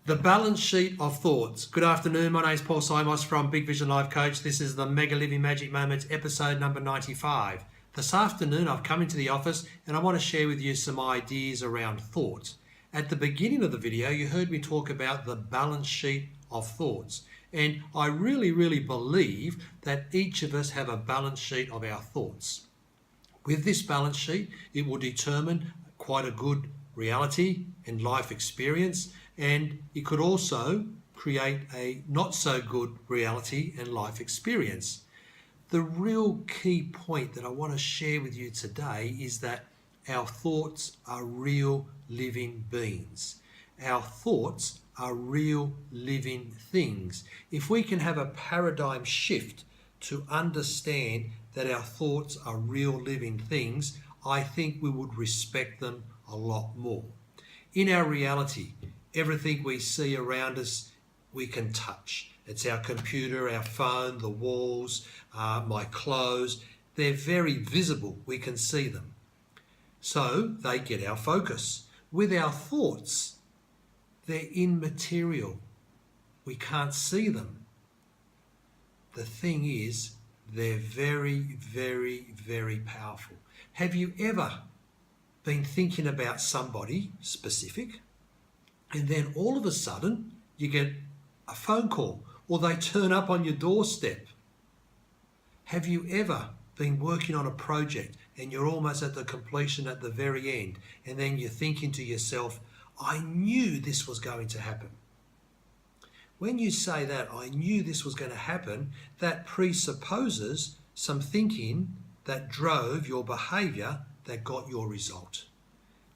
The balance sheet of thoughts. Good afternoon. My name is Paul Simos from Big Vision Life Coach. This is the Mega Living Magic Moments episode number 95. This afternoon I've come into the office and I want to share with you some ideas around thoughts. At the beginning of the video you heard me talk about the balance sheet of thoughts, and I really believe that each of us have a balance sheet of our thoughts. With this balance sheet it will determine quite a good reality and life experience, and it could also create a not so good reality and life experience. The real key point that I want to share with you today is that our thoughts are real living beings. Our thoughts are real living things. If we can have a paradigm shift to understand that our thoughts are real living things, I think we would respect them a lot more. In our reality, everything we see around us, we can touch. It's our computer, our phone, the walls, my clothes. They're very visible. We can see them. So they get our focus. With our thoughts, they're immaterial. We can't see them. The thing is, they're very powerful. Have you ever been thinking about somebody specific, and then all of a sudden you get a phone call or they turn up on your doorstep? Have you ever been working on a project and you're almost at the completion at the very end, and then you're thinking to yourself, I knew this was going to happen? When you say that, I knew this was going to happen, that presupposes some thinking that drove your behavior that got your result.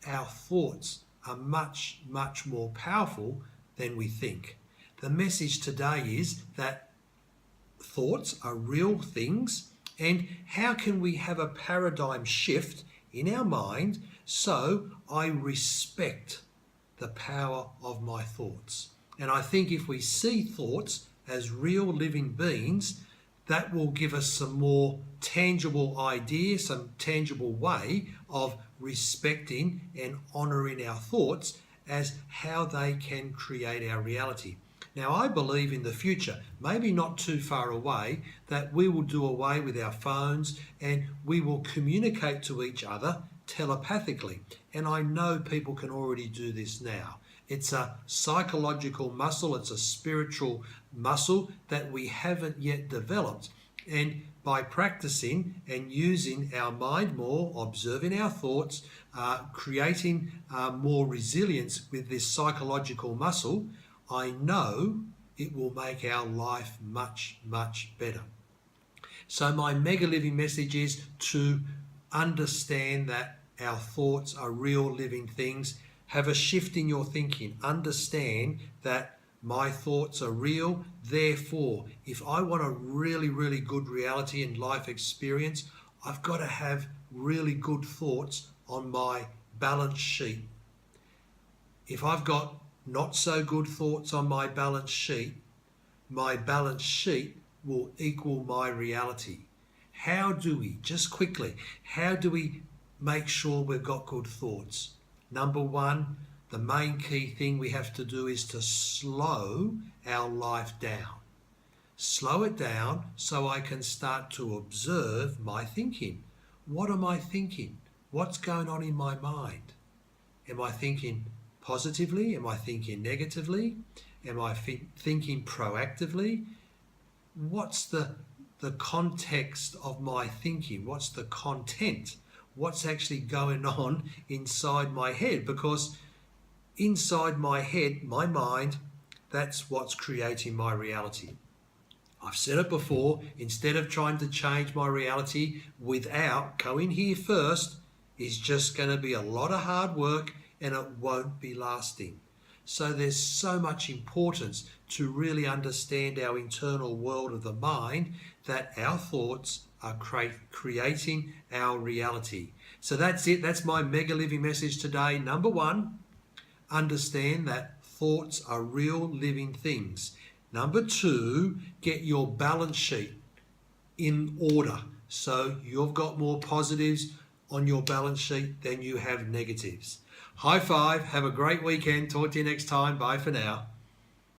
Our thoughts are much more powerful than we think. The message today is that thoughts are real things, and how can we have a paradigm shift in our mind so I respect the power of my thoughts? And I think if we see thoughts as real living beings, that will give us some more tangible idea, some tangible way of respecting and honouring our thoughts as how they can create our reality. Now, I believe in the future, maybe not too far away, that we will do away with our phones and we will communicate to each other telepathically. And I know people can already do this now. It's a psychological muscle, it's a spiritual muscle that we haven't yet developed. And by practicing and using our mind more, observing our thoughts, creating more resilience with this psychological muscle, I know it will make our life much better. So my mega living message is to understand that our thoughts are real living things. Have a shift in your thinking. Understand that my thoughts are real. Therefore, if I want a really good reality and life experience, I've got to have really good thoughts on my balance sheet. If I've got not so good thoughts on my balance sheet will equal my reality. How do we make sure we've got good thoughts? Number one, the main key thing we have to do is to slow our life down. Slow it down so I can start to observe my thinking. What am I thinking? What's going on in my mind? Am I thinking positively? Am I thinking negatively? Am I thinking proactively? What's the context of my thinking? What's the content? What's actually going on inside my head? Because inside my head, my mind, that's what's creating my reality. I've said it before, instead of trying to change my reality without going here first, is just going to be a lot of hard work and it won't be lasting. So there's so much importance to really understand our internal world of the mind, that our thoughts are creating our reality. So that's it. That's my mega living message today. Number one, understand that thoughts are real living things. Number two, get your balance sheet in order. So you've got more positives on your balance sheet than you have negatives. High five. Have a great weekend. Talk to you next time. Bye for now.